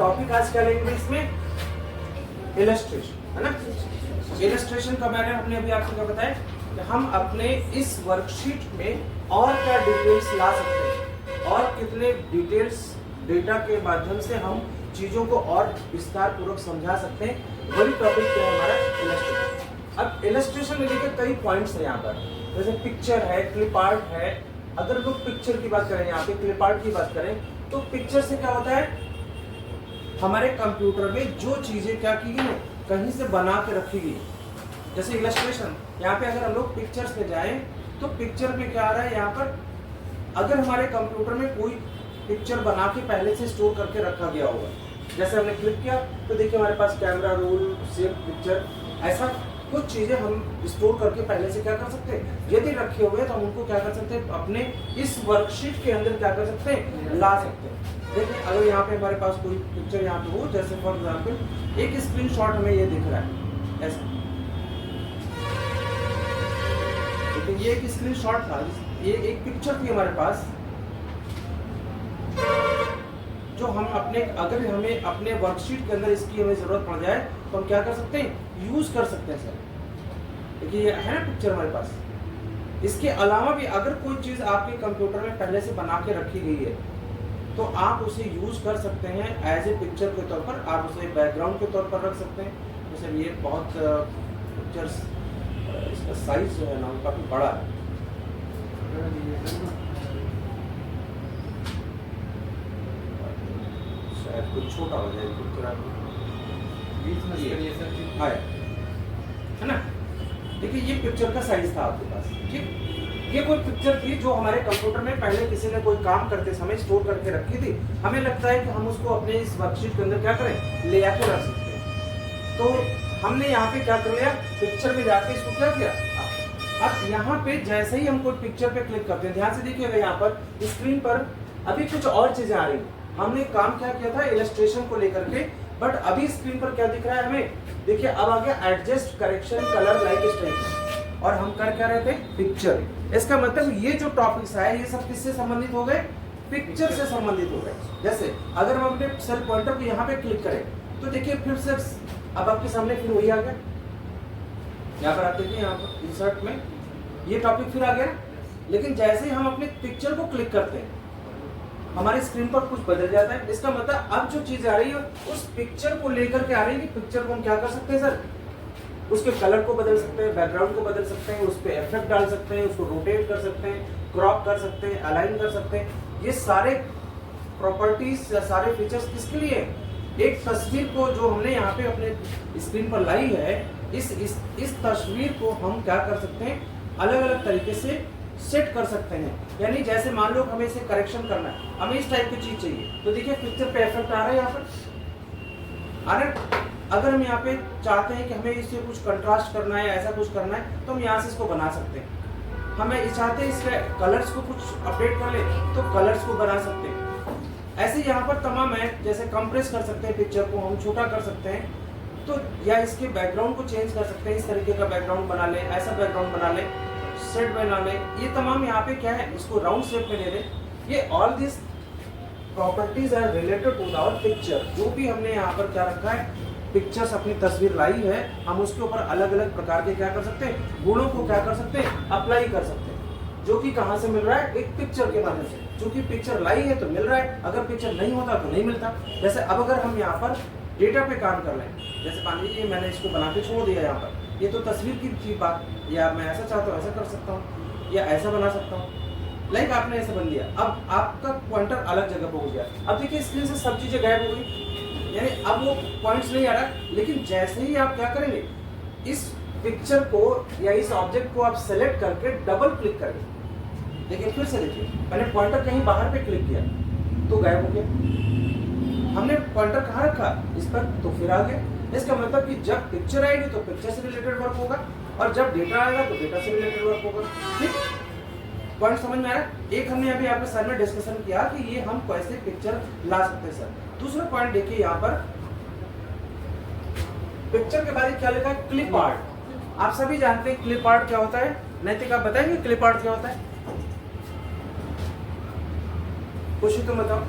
Topic आज क्या लेंगे इसमें, इलस्ट्रेशन, है ना। इलस्ट्रेशन का मैंने हमने अभी आपको क्या बताया कि हम अपने इस वर्कशीट में और क्या डिटेल्स ला सकते हैं और कितने डिटेल्स डेटा के माध्यम से हम चीजों को और विस्तार पूर्वक समझा सकते हैं, वही टॉपिक क्या है हमारा, इलस्ट्रेशन। अब इलस्ट्रेशन में देखिए कई पॉइंट्स हैं यहाँ पर, जैसे पिक्चर है, क्लिप आर्ट है। अगर लोग पिक्चर की बात करें, यहाँ पे क्लिप आर्ट की बात करें, तो पिक्चर से क्या होता है, हमारे कंप्यूटर में जो चीजें क्या की गई है, कहीं से बना के रखी गई। जैसे इलस्ट्रेशन, यहाँ पे अगर हम लोग पिक्चर्स में जाएं तो पिक्चर में क्या आ रहा है, यहाँ पर अगर हमारे कंप्यूटर में कोई पिक्चर बना के पहले से स्टोर करके रखा गया होगा, जैसे हमने क्लिक किया तो देखिए हमारे पास कैमरा रोल, सेव पिक्चर, ऐसा कुछ चीजें हम स्टोर करके पहले से क्या कर सकते हैं, यदि रखे हुए हैं तो हम उनको क्या कर सकते हैं, अपने इस वर्कशीट के अंदर क्या कर सकते हैं, ला सकते हैं। देखिए अगर यहाँ पे हमारे पास कोई पिक्चर यहाँ पे हो, जैसे फॉर एग्जाम्पल एक स्क्रीनशॉट हमें ये दिख रहा है ऐसा, लेकिन ये एक स्क्रीनशॉट था, ये एक पिक्चर थी हमारे पास जो हम अपने, अगर हमें अपने वर्कशीट के अंदर इसकी हमें जरूरत पड़ जाए तो हम क्या कर सकते हैं, यूज कर सकते हैं सर। देखिए ये है ना पिक्चर हमारे पास। इसके अलावा भी अगर कोई चीज आपके कंप्यूटर में पहले से बना के रखी गई है तो आप उसे यूज कर सकते हैं एज ए पिक्चर के तौर पर, आप उसे बैकग्राउंड के तौर पर रख सकते हैं। जैसे ये बहुत पिक्चर्स, इसका साइज जो है ना काफी बड़ा है, शायद कुछ छोटा हो जाए है ना। देखिए ये पिक्चर का साइज था आपके पास, ठीक। ये कोई पिक्चर थी जो हमारे कंप्यूटर में पहले किसी ने कोई काम करते समय स्टोर करके रखी थी। हमें लगता है कि हम उसको अपने इस वर्कशीट के अंदर क्या करें, ले आके रख सकते हैं। तो हमने यहाँ पे क्या कर लिया, पिक्चर में जाके इसको क्या किया। अब यहाँ पे जैसे ही हम कोई पिक्चर पे क्लिक करते हैं, ध्यान से देखिएगा यहाँ पर स्क्रीन पर अभी कुछ और चीजें आ रही हैं। हमने काम क्या किया था इलस्ट्रेशन को लेकर के, बट अभी स्क्रीन पर क्या दिख रहा है हमें, देखिए अब आ गया adjust correction colour like strike, और हम कर क्या रहे थे, पिक्चर। इसका मतलब ये जो टॉपिक्स आए ये सब किससे संबंधित हो गए, पिक्चर से संबंधित हो गए। जैसे अगर हम अपने सेल पॉइंटर को यहाँ पे क्लिक करें तो देखिए फिर से अब आपके सामने फिर वही आ गया। यहाँ पर आप देखिए, यहाँ पर इंसर्ट में ये टॉपिक फिर आ गया। लेकिन जैसे ही हम अपने पिक्चर को क्लिक करते हैं हमारी स्क्रीन पर कुछ बदल जाता है। इसका मतलब अब जो चीज आ रही है उस पिक्चर को लेकर के आ रही है कि पिक्चर को हम क्या कर सकते हैं सर, उसके कलर को बदल सकते हैं, बैकग्राउंड को बदल सकते हैं, उस पर इफेक्ट डाल सकते हैं, उसको रोटेट कर सकते हैं, क्रॉप कर सकते हैं, अलाइन कर सकते हैं। ये सारे प्रॉपर्टीज या सारे फीचर्स किसके लिए है, एक तस्वीर को जो हमने यहाँ पे अपने स्क्रीन पर लाई है, इस तस्वीर को हम क्या कर सकते हैं, अलग अलग तरीके से सेट कर सकते हैं। यानी जैसे मान लो हमें इसे करेक्शन करना है, हमें इस टाइप की चीज चाहिए, तो देखिए पिक्चर पे इफेक्ट आ रहा है यहाँ पर आ रहा है। अगर हम यहाँ पे चाहते हैं कि हमें इससे कुछ कंट्रास्ट करना है, ऐसा कुछ करना है, तो हम यहाँ से इसको बना सकते हैं। हमें चाहते हैं इसके कलर्स को कुछ अपडेट कर ले तो कलर्स को बना सकते हैं। ऐसे यहाँ पर तमाम है, जैसे कंप्रेस कर सकते हैं पिक्चर को, हम छोटा कर सकते हैं, तो या इसके बैकग्राउंड को चेंज कर सकते हैं, इस तरीके का बैकग्राउंड बना ले, ऐसा बैकग्राउंड बना ले, सेट बना ले। ये तमाम यहाँ पे क्या है, इसको राउंड शेप में ले ले। ये all this properties are related to our picture. जो भी हमने यहाँ पर क्या रखा है, पिक्चर्स अपनी तस्वीर लाई है, हम उसके ऊपर अलग अलग प्रकार के क्या कर सकते हैं, गुणों को क्या कर सकते हैं, अप्लाई कर सकते हैं। जो कि कहाँ से मिल रहा है, एक पिक्चर के माध्यम से। चूंकि पिक्चर लाई है तो मिल रहा है, अगर पिक्चर नहीं होता तो नहीं मिलता। जैसे अब अगर हम यहाँ पर डेटा पे काम कर लें, जैसे मान लीजिए मैंने इसको बना के छोड़ दिया यहाँ पर, ये तो तस्वीर की बात, या मैं ऐसा चाहता हूँ ऐसा कर सकता हूँ, या ऐसा बना सकता हूँ। लाइक आपने ऐसा बन दिया, अब आपका पॉइंटर अलग जगह पर हो गया। अब देखिए स्क्रीन से सब चीजें गायब हो गई, यानी अब वो पॉइंट्स नहीं आ रहा। लेकिन जैसे ही आप क्या करेंगे, इस पिक्चर को या इस ऑब्जेक्ट को आप सेलेक्ट करके डबल क्लिक करेंगे, देखिए फिर से देखिए, मैंने पॉइंटर कहीं बाहर पे क्लिक किया तो गायब हो गया। हमने पॉइंटर कहाँ रखा, इस पर, तो फिर आ गया। इसका मतलब कि जब पिक्चर आएगी तो पिक्चर से रिलेटेड वर्क होगा, और जब डेटा आएगा तो डेटा से रिलेटेड वर्क होगा। ठीक, पॉइंट समझ में आया। एक हमने अभी आपके सर में डिस्कशन किया कि ये हम कैसे पिक्चर ला सकते हैं सर। दूसरा पॉइंट देखिए, यहाँ पर पिक्चर के बाद क्या लिखा है, क्लिप आर्ट। आप सभी जानते हैं क्लिप आर्ट क्या होता है। नैतिक आप बताएंगे क्लिप आर्ट क्या होता है, कुछ ही तो बताओ,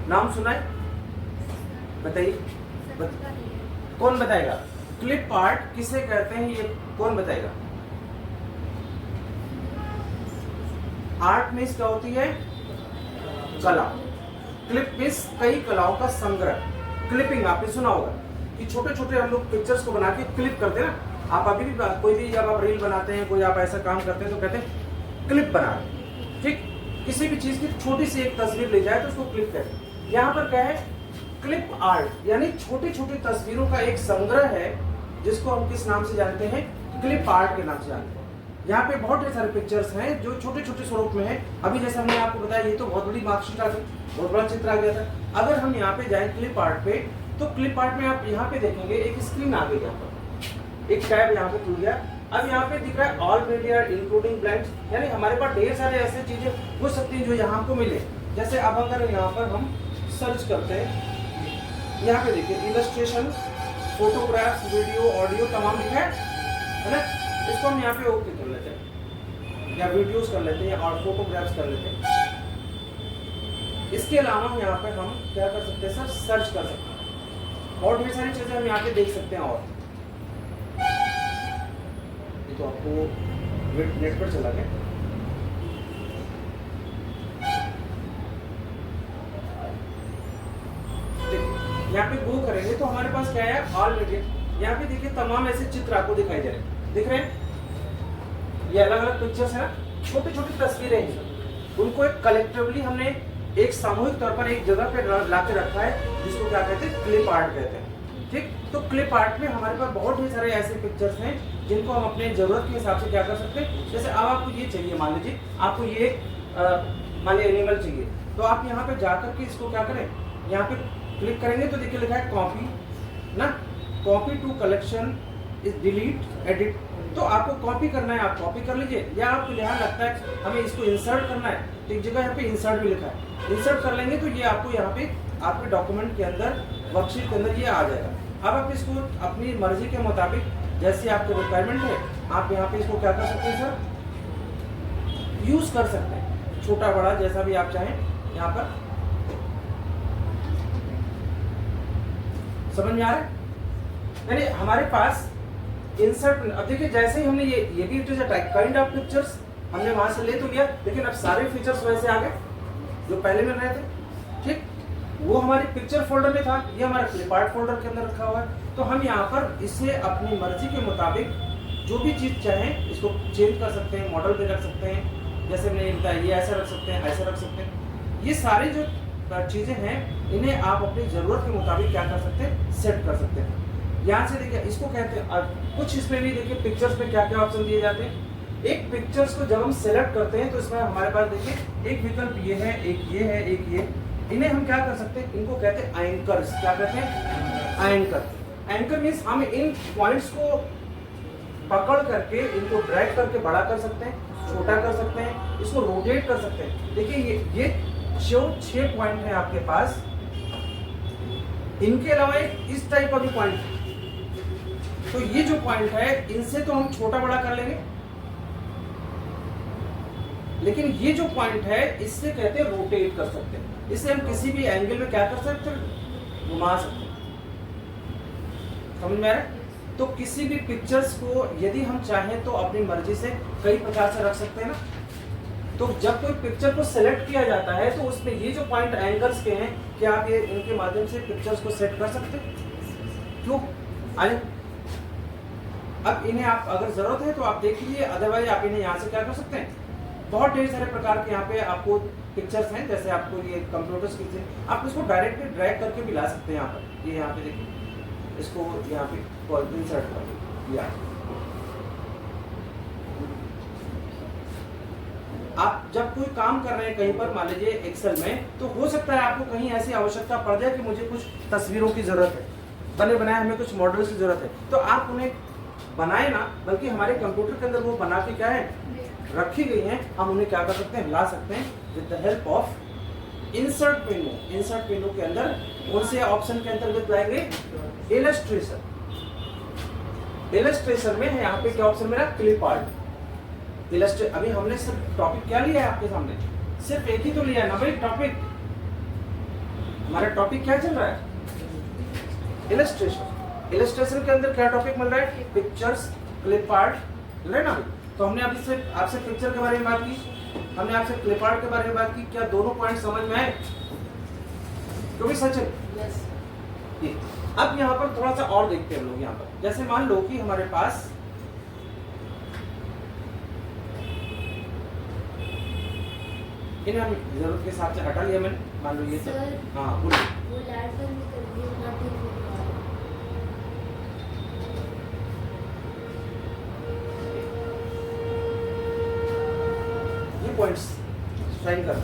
नाम सुना है। बताइए, कौन बताएगा? क्लिप आर्ट किसे कहते हैं, ये कौन बताएगा? आर्ट मीन्स क्या होती है? कला। क्लिप मीन्स कई कलाओं का संग्रह। क्लिपिंग आपने सुना होगा कि छोटे छोटे हम लोग पिक्चर्स को बना के क्लिप करते हैं ना। आप अभी भी कोई भी जब आप रील बनाते हैं, कोई आप ऐसा काम करते हैं तो कहते हैं क्लिप बना रहे, ठीक। किसी भी चीज की छोटी सी एक तस्वीर ले जाए तो उसको क्लिप कहते हैं। यहाँ पर क्या है? क्लिप आर्ट, यानी छोटी छोटी तस्वीरों का एक संग्रह है जिसको हम किस नाम से जानते हैं? क्लिप आर्ट के नाम से जानते हैं। यहाँ पे बहुत ढेर सारे पिक्चर्स हैं जो छोटे छोटे स्वरूप में है। अभी जैसे हमने आपको बताया ये तो बहुत बड़ी मार्कशीट आ गई, बहुत बड़ा चित्र आ गया था। अगर हम यहाँ पे जाएं क्लिप आर्ट पे, तो क्लिप आर्ट में आप यहाँ पे देखेंगे एक स्क्रीन आ गई, यहाँ पर एक टैब यहाँ पे खुल गया। अब यहाँ पे दिख रहा है ऑल मीडिया इंक्लूडिंग ब्लैंक्स, यानी हमारे पास ढेर सारे ऐसे चीजें हो सकती हैं जो यहाँ को मिले। जैसे अब अगर यहाँ पर हम सर्च करते हैं, यहाँ पे देखिए इलस्ट्रेशन, फोटोग्राफ्स, वीडियो, ऑडियो तमाम लिखा है ना। इसको हम यहाँ पे ओके कर लेते हैं, या वीडियोस कर लेते हैं, और फोटोग्राफ्स कर लेते हैं। इसके अलावा यहाँ पे हम क्या कर सकते हैं सर? सर्च कर सकते हैं और ढेर सारी चीजें हम यहाँ पे देख सकते हैं। और ये तो आपको नेट पर चला गया। देखिए यहाँ पे गो करेंगे तो हमारे पास क्या है? All media. यहाँ पे देखिए तमाम ऐसे चित्र आपको दिखाई दे रहे हैं, दिख रहे हैं? ये अलग अलग पिक्चर्स है, छोटी छोटी तस्वीरें हैं। उनको एक कलेक्टिवली हमने एक सामूहिक तौर पर एक जगह पे ला के रखा है, जिसको क्या कहते हैं? क्लिप आर्ट कहते हैं, ठीक। तो क्लिप आर्ट में हमारे पास बहुत ढेर सारे ऐसे पिक्चर्स हैं जिनको हम अपने जरूरत के हिसाब से क्या कर सकते हैं। जैसे अब आपको ये चाहिए, मान लीजिए आपको ये मान लीजिए एनिमल चाहिए, तो आप यहाँ पे जाकर के इसको क्या करें? यहाँ पे क्लिक करेंगे तो देखिए लिखा है कॉपी ना, copy to collection is delete edit. तो आपको कॉपी करना है, आप कॉपी कर लीजिए, या आपको यहाँ लगता है हमें इसको इंसर्ट करना है, तो एक जगह यहाँ पे इंसर्ट भी लिखा है, इंसर्ट कर लेंगे तो ये आपको यहाँ पे आपके डॉक्यूमेंट के अंदर, वर्कशीट के अंदर ये आ जाएगा। अब आप इसको अपनी मर्जी के मुताबिक, जैसे आपकी रिक्वायरमेंट है, आप यहाँ पे इसको क्या कर सकते हैं सर? यूज कर सकते हैं, छोटा बड़ा जैसा भी आप चाहें। यहाँ पर समझ में आ रहा है? यानी हमारे पास इंसर्ट, अब देखिए जैसे ही हमने ये भी it is a kind of pictures, हमने वहां से ले तो लिया, लेकिन अब सारे फीचर्स वैसे आ गए जो पहले में रहे थे, ठीक। वो हमारे पिक्चर फोल्डर में था, ये हमारा क्लिप आर्ट फोल्डर के अंदर रखा हुआ है। तो हम यहाँ पर इसे अपनी मर्जी के मुताबिक जो भी चीज चाहें इसको चेंज कर सकते हैं, मॉडल पे रख सकते हैं। जैसे मैंने बताया ये ऐसा रख सकते हैं, ऐसा रख सकते हैं। ये सारी जो चीजें हैं इन्हें आप अपनी जरूरत के मुताबिक क्या कर सकते हैं? सेट कर सकते हैं। यहाँ से देखिए इसको कहते हैं, कुछ इसमें भी देखिए पिक्चर्स में क्या क्या ऑप्शन दिए जाते हैं। एक पिक्चर्स को जब हम सेलेक्ट करते हैं तो इसमें हमारे पास देखिए एक विकल्प ये है, एक ये है, एक ये। इन्हें हम क्या कर सकते हैं? इनको कहते हैं एंकर्स। क्या कहते हैं? एंकर। एंकर मीन्स हम इन पॉइंट्स को पकड़ करके इनको ड्रैग करके बड़ा कर सकते हैं, छोटा कर सकते हैं, इसको रोटेट कर सकते हैं। देखिए ये जो 6 पॉइंट है आपके पास, इनके अलावा एक इस टाइप का भी पॉइंट है। तो ये जो पॉइंट है इनसे तो हम छोटा बड़ा कर लेंगे, लेकिन ये जो पॉइंट है इससे कहते हैं रोटेट कर सकते हैं। इससे हम किसी भी एंगल में क्या कर सकते हैं? घुमा सकते हैं। समझ में आ रहा है? तो किसी भी पिक्चर्स को यदि हम चाहें तो अपनी मर्जी से कई प्रकार से रख सकते हैं ना। तो जब कोई पिक्चर को सेलेक्ट किया जाता है तो उसमें ये जो पॉइंट एंगल्स के हैं, क्या आप ये इनके माध्यम से पिक्चर्स को सेट कर सकते हैं? क्यों? आइए, अब इन्हें आप अगर जरूरत है तो आप देख लीजिए, अदरवाइज आप इन्हें यहाँ से क्या कर सकते हैं? बहुत ढेर सारे प्रकार के यहाँ पे आपको पिक्चर्स हैं। जैसे आपको ये कंप्यूटर्स की, आप इसको डायरेक्टली ड्रैग करके भी ला सकते हैं। यहाँ पर ये यहाँ पे देखिए, इसको यहाँ पे इंसर्ट कर दिया। आप जब कोई काम कर रहे हैं कहीं पर, मान लीजिए एक्सेल में, तो हो सकता है आपको कहीं ऐसी आवश्यकता पड़ जाए कि मुझे कुछ तस्वीरों की जरूरत है, बने बनाए हमें कुछ मॉडल्स की जरूरत है, तो आप उन्हें बनाए ना, बल्कि हमारे कंप्यूटर के अंदर वो बना के क्या है रखी गई हैं, हम उन्हें क्या कर सकते हैं? ला सकते हैं with the help of insert menu. Insert मेनू के अंदर कौन से ऑप्शन के अंतर्गत लाएंगे? इलस्ट्रेशन। इलस्ट्रेशन में है यहाँ पे क्या ऑप्शन मेरा? Clip art. इलस्ट्रेट, अभी हमने सिर्फ टॉपिक क्या लिया है आपके सामने? सिर्फ एक ही तो लिया है ना भाई टॉपिक। हमारा टॉपिक क्या चल रहा है? इलस्ट्रेशन। इलस्ट्रेशन के अंदर क्या टॉपिक मिल रहा है? पिक्चर्स, क्लिप आर्ट, मिल रहा है ना। तो हमने अभी से आपसे पिक्चर के बारे में बात की, हमने आपसे क्लिप आर्ट के बारे में बात की। क्या दोनों पॉइंट समझ में आए? क्योंकि सच है। अब यहाँ पर थोड़ा सा और देखते हैं हम लोग। यहाँ पर जैसे मान लो कि हमारे पास इन्हें हम जरूरत के हिसाब से हटा लिया मैंने, मान लो ये सब। हाँ बोलिए। ये पॉइंट्स साइन कर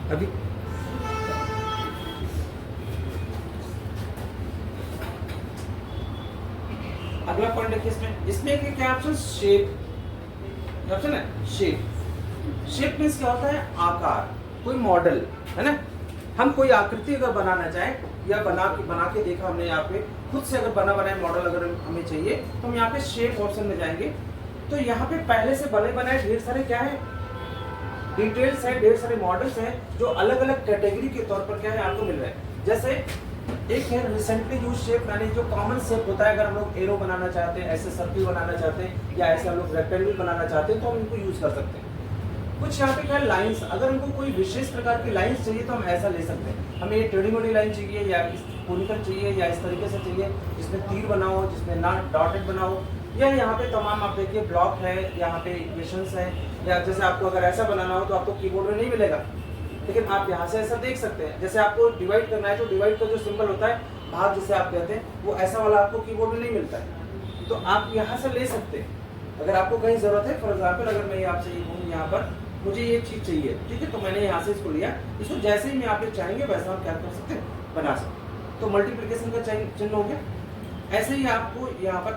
अभी अगला पॉइंट देखिए इसमें क्या ऑप्शन? शेप ऑप्शन है। शेप मीन्स क्या होता है? आकार, कोई मॉडल, है ना। हम कोई आकृति अगर बनाना चाहें या बना के देखा हमने, यहाँ पे खुद से अगर बना बनाए मॉडल अगर हमें चाहिए तो हम यहाँ पे शेप ऑप्शन में जाएंगे। तो यहाँ पे पहले से बने बनाए ढेर सारे क्या है? डिटेल्स है, ढेर सारे मॉडल्स हैं जो अलग अलग कैटेगरी के तौर पर क्या है आपको मिल रहा है। जैसे एक है रिसेंटली यूज शेप, यानी जो कॉमन शेप होता है। अगर हम लोग एरो बनाना चाहते हैं, ऐसे सर्किल बनाना चाहते हैं, या ऐसे हम लोग रेक्टेंगल बनाना चाहते हैं, तो हम इनको यूज कर सकते हैं। कुछ यहाँ पे क्या है? लाइंस। अगर हमको कोई विशेष प्रकार की लाइंस चाहिए तो हम ऐसा ले सकते हैं। हमें ये टेढ़ी मेढ़ी लाइन चाहिए, या कोनिकल चाहिए, या इस तरीके से चाहिए जिसमें तीर बना हो, जिसमें ना डॉटेड बना हो, या यहाँ पे तमाम आप देखिए ब्लॉक है, यहाँ पे इक्वेशंस है, या जैसे आपको अगर ऐसा बनाना हो तो आपको कीबोर्ड में नहीं मिलेगा, लेकिन आप यहाँ से ऐसा देख सकते हैं। जैसे आपको डिवाइड करना है तो डिवाइड का जो सिंबल होता है, भाग जिसे आप कहते हैं, वो ऐसा वाला आपको कीबोर्ड में नहीं मिलता है, तो आप यहाँ से ले सकते हैं अगर आपको कहीं जरूरत है। फॉर एग्जाम्पल अगर मैं आपसे ये कहूँ यहाँ पर मुझे ये चीज चाहिए, ठीक है, तो मैंने यहाँ से इसको लिया, इसको जैसे ही मैं आप चाहेंगे वैसा हम क्या कर सकते हैं? बना सकते हैं। तो मल्टीप्लिकेशन का चिन्ह हो गया। ऐसे ही आपको यहाँ पर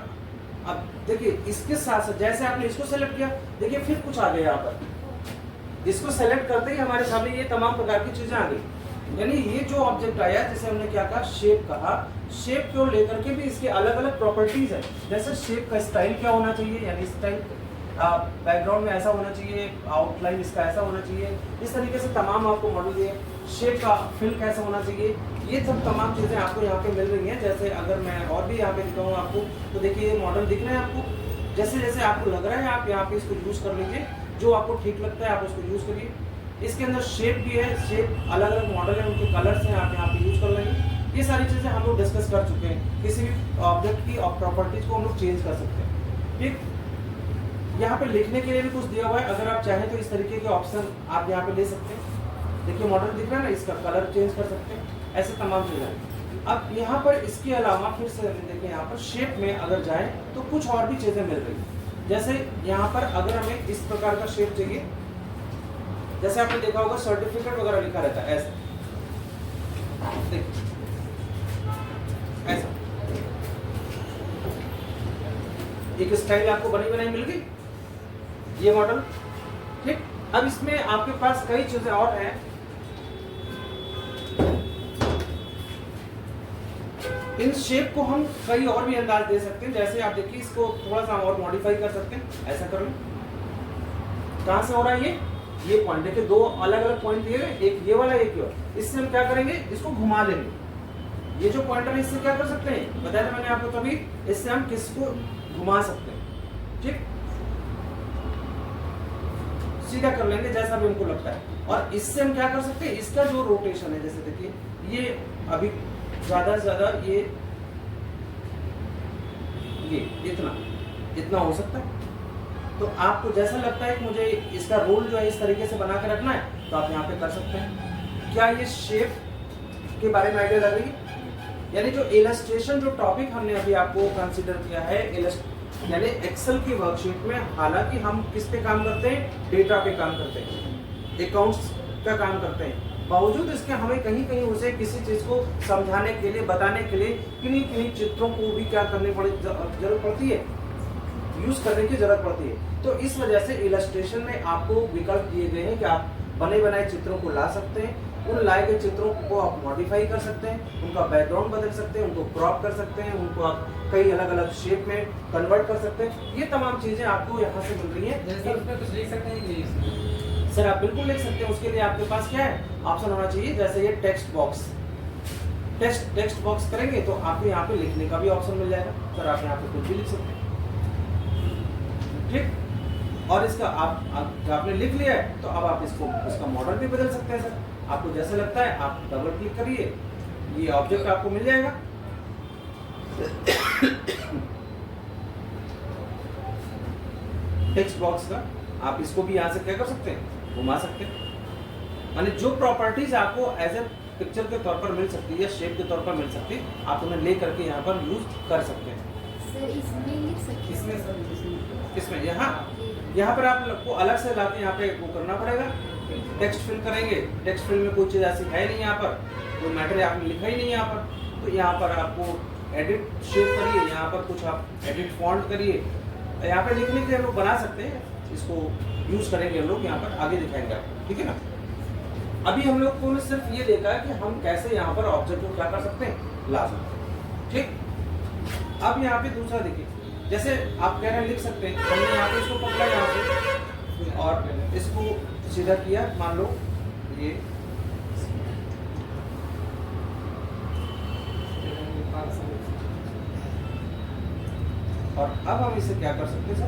अब देखिए इसके साथ साथ जैसे आपने इसको सेलेक्ट किया, देखिए फिर कुछ आ गया यहाँ पर। इसको सेलेक्ट करते ही हमारे सामने ये तमाम प्रकार की चीजें आ गई। यानी ये जो ऑब्जेक्ट आया, जैसे हमने क्या कहा? शेप कहा। शेप को लेकर के भी इसके अलग अलग प्रॉपर्टीज है। जैसे शेप का स्टाइल क्या होना चाहिए, यानी स्टाइल बैकग्राउंड में ऐसा होना चाहिए, आउटलाइन इसका ऐसा होना चाहिए, इस तरीके से तमाम आपको मॉडल दिए। शेप का फिल कैसा होना चाहिए, ये सब तमाम चीज़ें आपको यहाँ पे मिल रही हैं। जैसे अगर मैं और भी यहाँ पे दिखाऊँ आपको, तो देखिए ये मॉडल दिख रहे हैं आपको। जैसे जैसे आपको लग रहा है आप यहाँ पे इसको यूज़ कर लीजिए, जो आपको ठीक लगता है आप उसको यूज़ करिए। इसके अंदर शेप भी है, शेप अलग अलग मॉडल है, उनके कलर्स हैं, आप यहाँ पे यूज़ कर लेंगे। ये सारी चीज़ें हम लोग डिस्कस कर चुके हैं। किसी भी ऑब्जेक्ट की प्रॉपर्टीज को हम लोग चेंज कर सकते हैं, ठीक। यहाँ पे लिखने के लिए भी कुछ दिया हुआ है, अगर आप चाहें तो इस तरीके के ऑप्शन आप यहाँ पे ले सकते हैं। देखिए मॉडल दिख रहा है ना, इसका कलर चेंज कर सकते हैं, ऐसे तमाम चीज़ें। अब यहाँ पर इसके अलावा फिर से देखिए यहाँ पर शेप में अगर जाए तो कुछ और भी चीज़ें मिल रही हैं। जैसे यहाँ पर अगर हमें इस प्रकार का शेप चाहिए, जैसे आपने देखा होगा सर्टिफिकेट वगैरह लिखा रहता है, ऐसा देखिए ऐसा एक स्टाइल आपको बनी बनाई मिल गई, ये मॉडल, ठीक। अब इसमें आपके पास कई चीजें और हैं। इन शेप को हम कई और भी अंदाज दे सकते हैं। जैसे आप देखिए इसको थोड़ा सा और मॉडिफाई कर सकते हैं, ऐसा कर लो। कहां से हो रहा है ये पॉइंट देखिए, दो अलग अलग पॉइंट दिए हुए, एक ये वाला एक ये वाला। इससे हम क्या करेंगे? इसको घुमा लेंगे। ये जो पॉइंटर है इससे क्या कर सकते हैं? बताया था मैंने आपको तभी, इससे हम किसको घुमा सकते हैं, ठीक, सीधा कर लेंगे जैसा भी हमको लगता है। और इससे हम क्या कर सकते हैं? इसका जो रोटेशन है, जैसे देखिए ये अभी ज्यादा से ज्यादा ये इतना हो सकता है। तो आपको जैसा लगता है कि मुझे इसका रोल जो है इस तरीके से बना के रखना है, तो आप यहाँ पे कर सकते हैं। क्या ये शेप के बारे में आइडिया लग रही है? यानी जो इलस्ट्रेशन जो टॉपिक हमने अभी आपको कंसीडर किया है, यानी एक्सेल की वर्कशीट में, हालांकि हम किस पे काम करते हैं? डेटा पे काम करते हैं, अकाउंट्स का काम करते हैं। बावजूद इसके हमें कहीं कहीं उसे किसी चीज को समझाने के लिए, बताने के लिए किन्हीं किन्हीं चित्रों को भी क्या करने पड़े जरूरत पड़ती है, यूज करने की जरूरत पड़ती है। तो इस वजह से इलस्ट्रेशन में आपको विकल्प दिए गए हैं कि आप बने बनाए चित्रों को ला सकते हैं, उन लाए गए चित्रों को आप मॉडिफाई कर सकते हैं, उनका बैकग्राउंड बदल सकते हैं, उनको क्रॉप कर सकते हैं, उनको आप कई अलग अलग शेप में कन्वर्ट कर सकते हैं। ये तमाम चीज़ें आपको यहाँ से मिल रही हैं। जैसे उसमें कुछ लिख सकते हैं कि सर आप बिल्कुल लिख सकते हैं। उसके लिए आपके पास क्या है, ऑप्शन होना चाहिए, जैसे ये टेक्स्ट बॉक्स। टेक्स्ट बॉक्स करेंगे तो आपको यहाँ पे लिखने का भी ऑप्शन मिल जाएगा। सर आप यहाँ पे कुछ भी लिख सकते हैं, ठीक। और इसका आप आपने लिख लिया है तो अब आप इसका मॉडल भी बदल सकते हैं। सर आपको जैसे लगता है आप डबल क्लिक करिए, ये ऑब्जेक्ट आपको मिल जाएगा। टेक्स्ट बॉक्स का आप इसको भी यहाँ से क्या कर सकते हैं, घुमा सकते हैं। माने जो प्रॉपर्टीज आपको एज ए पिक्चर के तौर पर मिल सकती है या शेप के तौर पर मिल सकती है, आप उन्हें ले करके यहाँ पर यूज कर सकते हैं। सर इसमें लिख सकते हैं? इसमें यहाँ पर आपको अलग से लाके यहाँ पे वो करना पड़ेगा, टेक्स्ट फिल करेंगे। टेक्स्ट फिल में कोई चीज़ ऐसी है नहीं, यहाँ पर कोई मैटर आपने लिखा ही नहीं यहाँ पर। तो यहाँ पर आपको एडिट शेप करिए, यहाँ पर कुछ आप एडिट फॉन्ट करिए, यहाँ पे लिखने के लिए हम लोग बना सकते हैं। इसको यूज करेंगे हम लोग, यहाँ पर आगे दिखाएंगे आपको, ठीक है ना। अभी हम लोग को सिर्फ ये देखा है कि हम कैसे यहाँ पर ऑब्जेक्ट को क्या कर सकते हैं, ला सकते हैं, ठीक। अब यहाँ पे दूसरा देखिए, जैसे आप कह रहे हैं लिख सकते हैं, हमने यहाँ पे इसको पकड़ा यहाँ से और इसको सीधा किया, मान लो ये, और अब हम इसे क्या कर सकते हैं सर,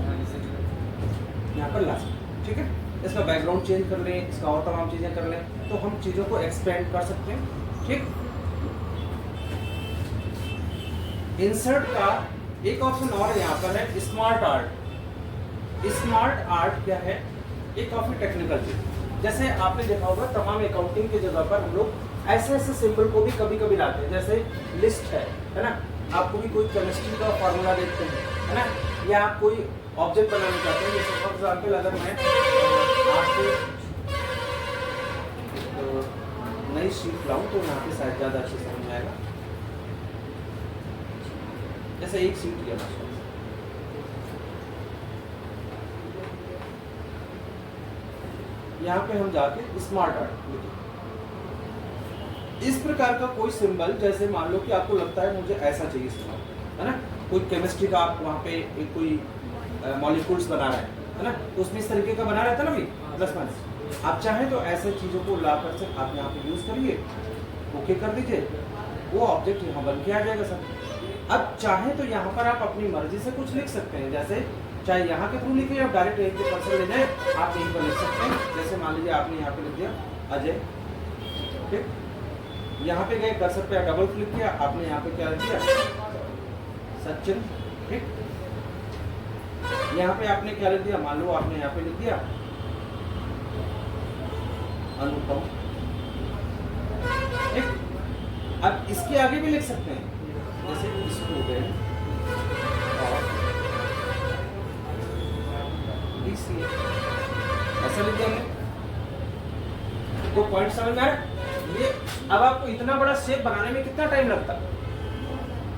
यहाँ पर ला सकते हैं, ठीक है। इसका बैकग्राउंड चेंज कर लें, इसका और तमाम चीज़ें कर लें, तो हम चीज़ों को एक्सपेंड कर सकते हैं, ठीक। इंसर्ट का एक ऑप्शन और यहाँ पर है, स्मार्ट आर्ट। स्मार्ट आर्ट क्या है, एक काफ़ी टेक्निकल चीज़। जैसे आपने देखा होगा तमाम अकाउंटिंग की जगह पर हम लोग ऐसे ऐसे सिंबल को भी कभी कभी लाते हैं, जैसे लिस्ट है ना। आपको भी कोई केमिस्ट्री का फार्मूला देखते हैं, है ना, या आप कोई ऑब्जेक्ट बनाना चाहते हैं। जैसे फॉर एग्जाम्पल अगर मैं आपको नई शीट लाऊं तो यहाँ पे शायद ज़्यादा अच्छे समझ में आएगा। जैसे एक शीट लिया मैं, यहाँ पे हम जाके स्मार्ट आर्ट लिखें। इस प्रकार का कोई सिंबल, जैसे मान लो कि आपको लगता है मुझे ऐसा चाहिए सिंबल, है ना। कोई केमिस्ट्री का आप वहाँ पे एक कोई मॉलिक्यूल्स बना रहे हैं, है ना, तो उसमें इस तरीके का बना रहता है ना भाई, प्लस माइनस। आप चाहें तो ऐसे चीज़ों को ला कर से आप यहाँ पे यूज़ करिए, ओके कर दीजिए, वो ऑब्जेक्ट यहाँ बन के आ जाएगा सर। अब चाहें तो यहाँ पर आप अपनी मर्जी से कुछ लिख सकते हैं, जैसे चाहे यहाँ के थ्रू लिखिए या डायरेक्ट एक के पर्सन ले जाए, आप यहीं पर लिख सकते हैं। जैसे मान लीजिए आपने यहाँ पे लिख दिया अजय, ठीक। यहाँ पे गए कर्सर पे डबल क्लिक किया, आपने यहाँ पे क्या लिख दिया, सचिन, ठीक। यहाँ पे आपने क्या लिख दिया, मान लो आपने यहाँ पे लिख दिया अनुपम, ठीक। अब इसके आगे भी लिख सकते हैं, जैसे स्टूडेंट और BCA, ऐसा लिख दिया हमने। तो पॉइंट समझ में आया ये। अब आपको इतना बड़ा शेप बनाने में कितना टाइम लगता है,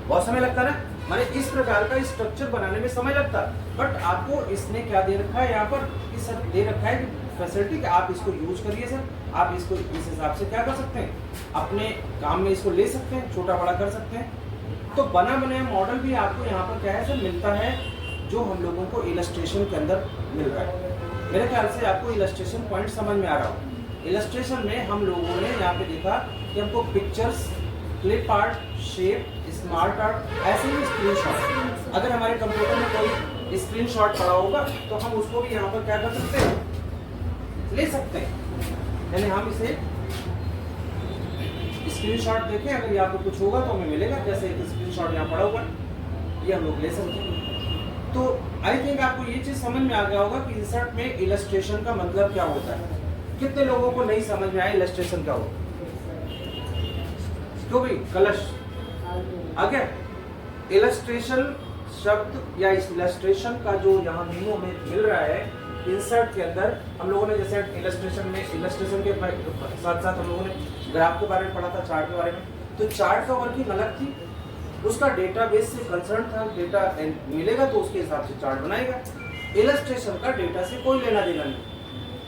बहुत समय लगता है ना। माने इस प्रकार का स्ट्रक्चर बनाने में समय लगता है, बट आपको इसने क्या दे रखा है, यहाँ पर इस दे रखा है फैसिलिटी कि आप इसको यूज करिए सर। आप इसको इस हिसाब से क्या कर सकते हैं, अपने काम में इसको ले सकते हैं, छोटा बड़ा कर सकते हैं। तो बना बनाया मॉडल भी आपको यहाँ पर क्या है सर मिलता है, जो हम लोगों को इलस्ट्रेशन के अंदर मिल रहा है। मेरे ख्याल से आपको इलस्ट्रेशन पॉइंट समझ में आ रहा हो। इलस्ट्रेशन में हम लोगों ने यहाँ पे देखा कि हमको pictures, clip art, shape, smart art, ऐसे ही स्क्रीनशॉट। अगर हमारे कंप्यूटर में कोई स्क्रीनशॉट पड़ा होगा तो हम उसको भी यहाँ पर क्या कर सकते हैं, ले सकते हैं। यानी हम इसे स्क्रीनशॉट देखें, अगर यहाँ पर कुछ होगा तो हमें मिलेगा, जैसे एक स्क्रीनशॉट यहाँ पड़ा हुआ ये हम लोग ले सकते हैं। तो आई थिंक आपको ये चीज़ समझ में आ गया होगा कि इंसर्ट में इलस्ट्रेशन का मतलब क्या होता है। कितने लोगों को नहीं समझ में आया इलस्ट्रेशन क्या होता है, क्यों भाई कलश आ गया। इलस्ट्रेशन शब्द या इलस्ट्रेशन का जो यहाँ मीनिंग हमें मिल रहा है इंसर्ट के अंदर, हम लोगों ने जैसे इलस्ट्रेशन में इलस्ट्रेशन के साथ साथ हम लोगों ने ग्राफ के बारे में पढ़ा था, चार्ट के बारे में। तो चार्ट का वर्किंग अलग थी, उसका डेटाबेस से कंसर्न था, डेटा मिलेगा तो उसके हिसाब से चार्ट बनाएगा। इलस्ट्रेशन का डेटा से कोई लेना देना नहीं।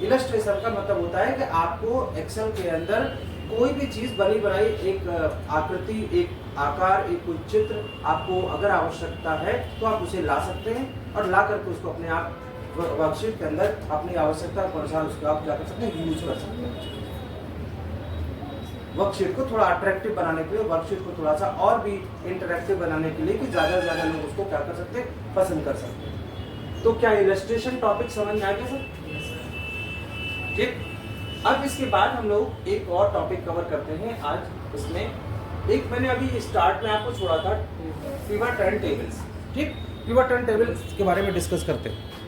इलस्ट्रेशन का मतलब होता है कि आपको एक्सेल के अंदर कोई भी चीज बनी बनाई एक आकृति, एक आकार, एक कोई चित्र आपको अगर आवश्यकता है तो आप उसे ला सकते हैं और ला करके उसको अपने आप वर्कशीट के अंदर अपनी आवश्यकता के अनुसार उसको आप क्या कर सकते हैं, यूज कर सकते हैं। वर्कशीट को थोड़ा अट्रैक्टिव बनाने के लिए, वर्कशीट को थोड़ा सा और भी इंटरैक्टिव बनाने के लिए कि ज़्यादा से ज़्यादा लोग उसको क्या कर सकते हैं, पसंद कर सकते हैं। तो क्या इलस्ट्रेशन टॉपिक समझ में आ गया सर? ठीक। अब इसके बाद हम लोग एक और टॉपिक कवर करते हैं आज इसमें। एक मैंने अभी स्टार्ट में आपको छोड़ा था पिवट टर्न टेबल्स। ठीक, पिवट टर्न टेबल्स के बारे में डिस्कस करते हैं।